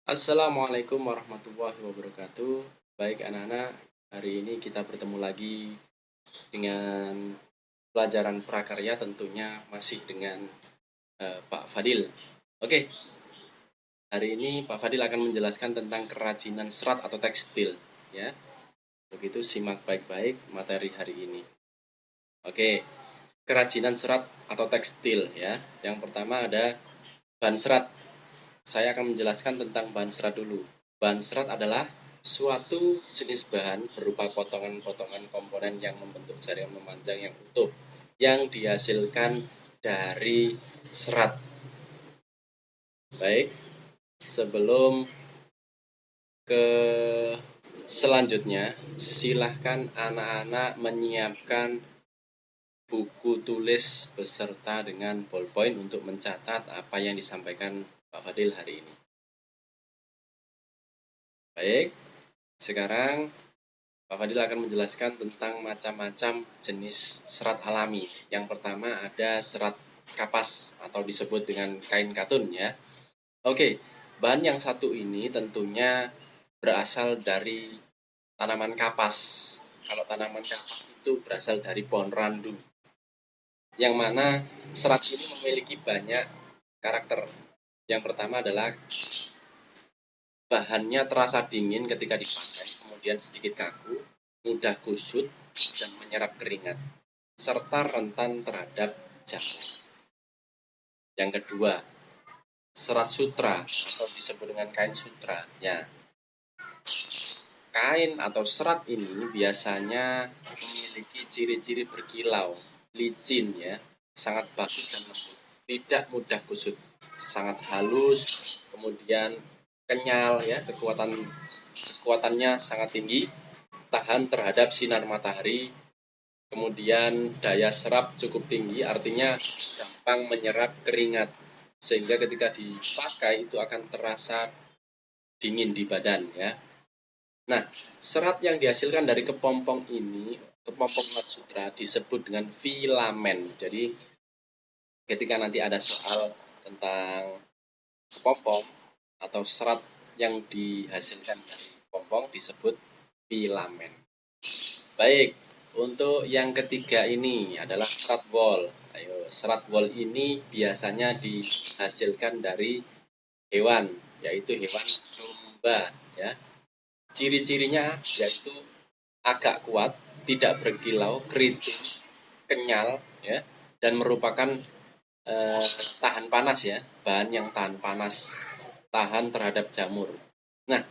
Assalamualaikum warahmatullahi wabarakatuh. Baik anak-anak, hari ini kita bertemu lagi dengan pelajaran prakarya tentunya masih dengan Pak Fadil. Oke, hari ini Pak Fadil akan menjelaskan tentang kerajinan serat atau tekstil ya. Untuk itu simak baik-baik materi hari ini. Oke, kerajinan serat atau tekstil ya. Yang pertama ada bahan serat. Saya akan menjelaskan tentang bahan serat dulu. Bahan serat adalah suatu jenis bahan berupa potongan-potongan komponen yang membentuk jaringan memanjang yang utuh yang dihasilkan dari serat. Baik, sebelum ke selanjutnya, silahkan anak-anak menyiapkan buku tulis beserta dengan ballpoint untuk mencatat apa yang disampaikan Pak Fadil hari ini. Baik, sekarang Pak Fadil akan menjelaskan tentang macam-macam jenis serat alami. Yang pertama ada serat kapas atau disebut dengan kain katun ya. Oke, bahan yang satu ini tentunya berasal dari tanaman kapas. Kalau tanaman kapas itu berasal dari pohon randu. Yang mana serat ini memiliki banyak karakter. Yang pertama adalah bahannya terasa dingin ketika dipakai, kemudian sedikit kaku, mudah kusut, dan menyerap keringat, serta rentan terhadap jamur. Yang kedua, serat sutra atau disebut dengan kain sutra. Ya, kain atau serat ini biasanya memiliki ciri-ciri berkilau, licin ya, sangat bagus dan lembut, tidak mudah kusut, sangat halus, kemudian kenyal ya, kekuatannya sangat tinggi, tahan terhadap sinar matahari, kemudian daya serap cukup tinggi, artinya gampang menyerap keringat, sehingga ketika dipakai itu akan terasa dingin di badan ya. Nah, serat yang dihasilkan dari kepompong ini, kepompong serat sutra disebut dengan filamen. Jadi ketika nanti ada soal tentang kepompong atau serat yang dihasilkan dari kepompong disebut filamen. Baik, untuk yang ketiga ini adalah serat wol. Ayo, serat wol ini biasanya dihasilkan dari hewan, yaitu hewan domba ya. Ciri-cirinya yaitu agak kuat, tidak berkilau, keriting, kenyal ya, dan merupakan tahan panas ya, bahan yang tahan panas, tahan terhadap jamur. Nah,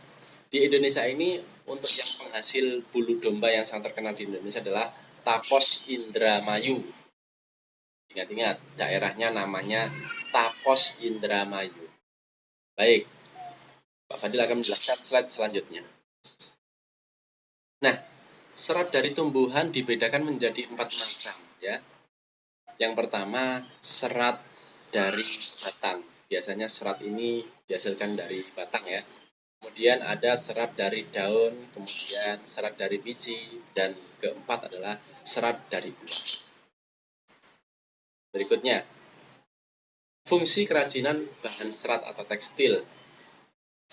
di Indonesia ini untuk yang penghasil bulu domba yang sangat terkenal di Indonesia adalah Tapos Indramayu. Ingat-ingat, daerahnya namanya Tapos Indramayu. Baik, Pak Fadil akan menjelaskan slide selanjutnya. Nah, serat dari tumbuhan dibedakan menjadi 4 macam ya. Yang pertama, serat dari batang. Biasanya serat ini dihasilkan dari batang ya. Kemudian ada serat dari daun, kemudian serat dari biji, dan keempat adalah serat dari buah. Berikutnya, fungsi kerajinan bahan serat atau tekstil.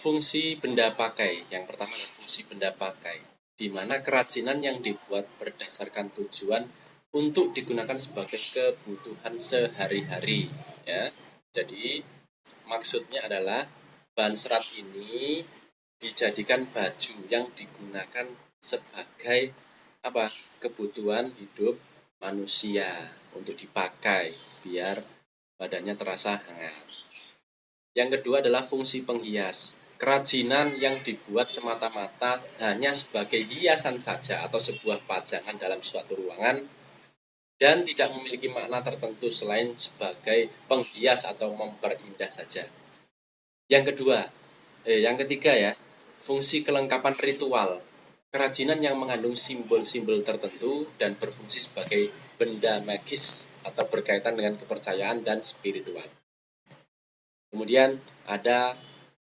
Fungsi benda pakai. Yang pertama adalah fungsi benda pakai, di mana kerajinan yang dibuat berdasarkan tujuan untuk digunakan sebagai kebutuhan sehari-hari. Ya, jadi maksudnya adalah bahan serat ini dijadikan baju yang digunakan sebagai kebutuhan hidup manusia untuk dipakai biar badannya terasa hangat. Yang kedua adalah fungsi penghias. Kerajinan yang dibuat semata-mata hanya sebagai hiasan saja atau sebuah pajangan dalam suatu ruangan dan tidak memiliki makna tertentu selain sebagai penghias atau memperindah saja. Yang ketiga ya, fungsi kelengkapan ritual. Kerajinan yang mengandung simbol-simbol tertentu dan berfungsi sebagai benda magis atau berkaitan dengan kepercayaan dan spiritual. Kemudian ada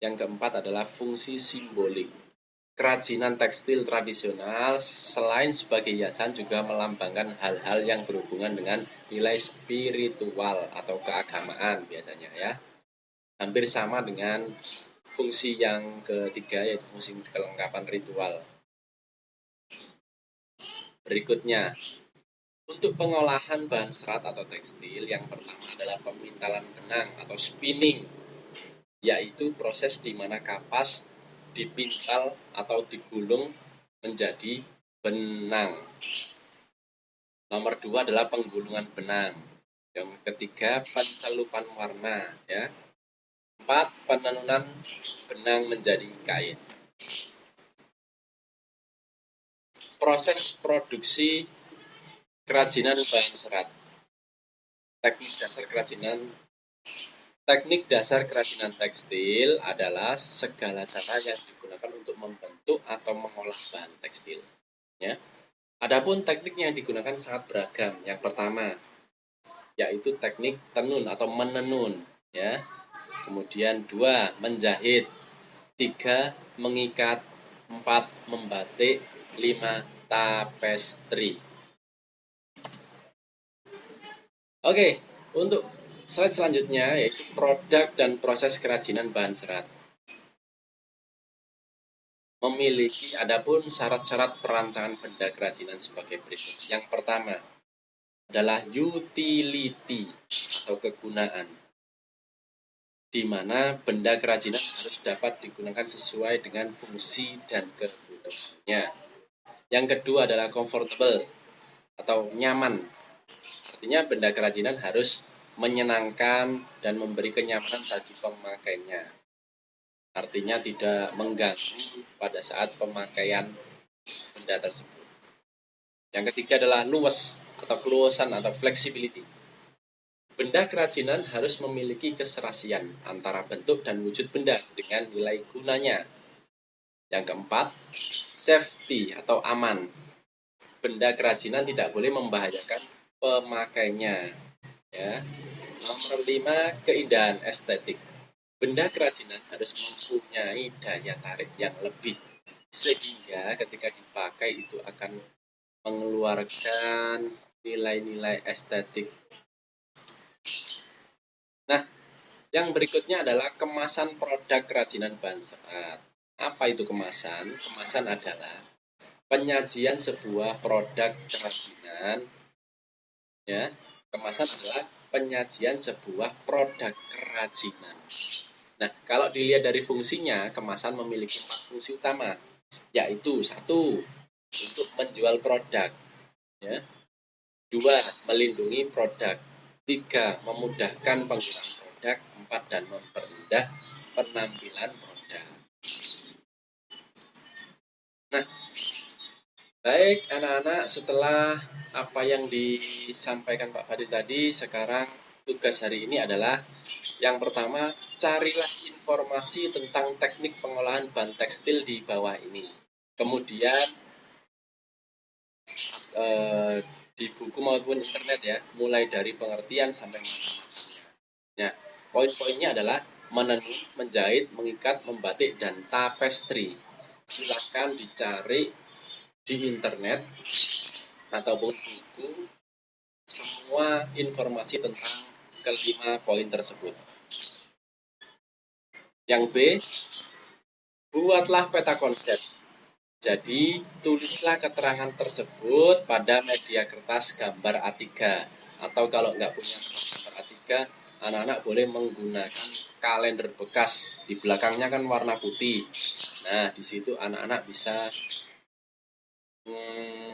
yang keempat adalah fungsi simbolik. Kerajinan tekstil tradisional selain sebagai hiasan juga melambangkan hal-hal yang berhubungan dengan nilai spiritual atau keagamaan biasanya ya. Hampir sama dengan fungsi yang ketiga yaitu fungsi kelengkapan ritual. Berikutnya, untuk pengolahan bahan serat atau tekstil, yang pertama adalah pemintalan benang atau spinning, yaitu proses di mana kapas dipintal atau digulung menjadi benang. Nomor 2 adalah penggulungan benang. Yang ketiga, pencelupan warna, ya. 4, penenunan benang menjadi kain. Proses produksi kerajinan bahan serat. Teknik dasar kerajinan tekstil adalah segala cara yang digunakan untuk membentuk atau mengolah bahan tekstil. Ya. Adapun teknik yang digunakan sangat beragam. Yang pertama, yaitu teknik tenun atau menenun. Ya. Kemudian 2, menjahit. 3, mengikat. 4, membatik. 5, tapestri. Oke, untuk slide selanjutnya yaitu produk dan proses kerajinan bahan serat. Memiliki adapun syarat-syarat perancangan benda kerajinan sebagai berikut. Yang pertama adalah utility atau kegunaan, di mana benda kerajinan harus dapat digunakan sesuai dengan fungsi dan kebutuhannya. Yang kedua adalah comfortable atau nyaman. Artinya benda kerajinan harus menyenangkan dan memberi kenyamanan bagi pemakainya. Artinya tidak mengganggu pada saat pemakaian benda tersebut. Yang ketiga adalah luas atau keluasan atau flexibility. Benda kerajinan harus memiliki keserasian antara bentuk dan wujud benda dengan nilai gunanya. Yang keempat, safety atau aman. Benda kerajinan tidak boleh membahayakan pemakainya. Ya. Nomor 5, keindahan estetik. Benda kerajinan harus mempunyai daya tarik yang lebih, sehingga ketika dipakai itu akan mengeluarkan nilai-nilai estetik. Nah, yang berikutnya adalah kemasan produk kerajinan bahan serat. Apa itu kemasan? Kemasan adalah penyajian sebuah produk kerajinan. Ya, kemasan adalah penyajian sebuah produk kerajinan. Nah, kalau dilihat dari fungsinya, kemasan memiliki 4 fungsi utama, yaitu 1, untuk menjual produk, ya. 2, melindungi produk. 3, memudahkan penggunaan produk. 4, dan memperindah penampilan produk. Nah, baik anak-anak, setelah apa yang disampaikan Pak Fadil tadi, sekarang tugas hari ini adalah yang pertama, carilah informasi tentang teknik pengolahan bahan tekstil di bawah ini. Kemudian di buku maupun internet ya, mulai dari pengertian sampai macam-macamnya. Nah, poin-poinnya adalah menenun, menjahit, mengikat, membatik, dan tapestri. Silakan dicari di internet ataupun buku semua informasi tentang kelima poin tersebut. Yang B, buatlah peta konsep. Jadi, tulislah keterangan tersebut pada media kertas gambar A3. Atau kalau nggak punya kertas gambar A3, anak-anak boleh menggunakan kalender bekas. Di belakangnya kan warna putih. Nah, di situ anak-anak bisa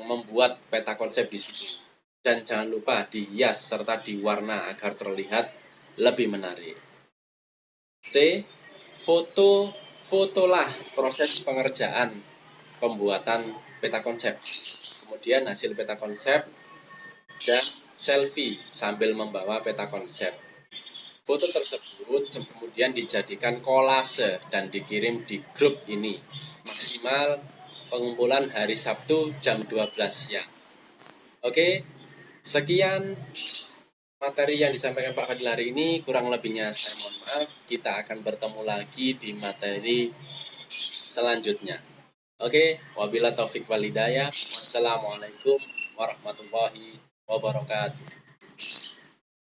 membuat peta konsep di situ. Dan jangan lupa dihias serta diwarna agar terlihat lebih menarik. C, fotolah proses pengerjaan pembuatan peta konsep. Kemudian hasil peta konsep dan selfie sambil membawa peta konsep. Foto tersebut kemudian dijadikan kolase dan dikirim di grup ini. Maksimal pengumpulan hari Sabtu jam 12 siang. Oke, sekian materi yang disampaikan Pak Fadil hari ini. Kurang lebihnya saya mohon maaf. Kita akan bertemu lagi di materi selanjutnya. Oke, wabillahi taufik wal hidayah. Wassalamualaikum warahmatullahi wabarakatuh.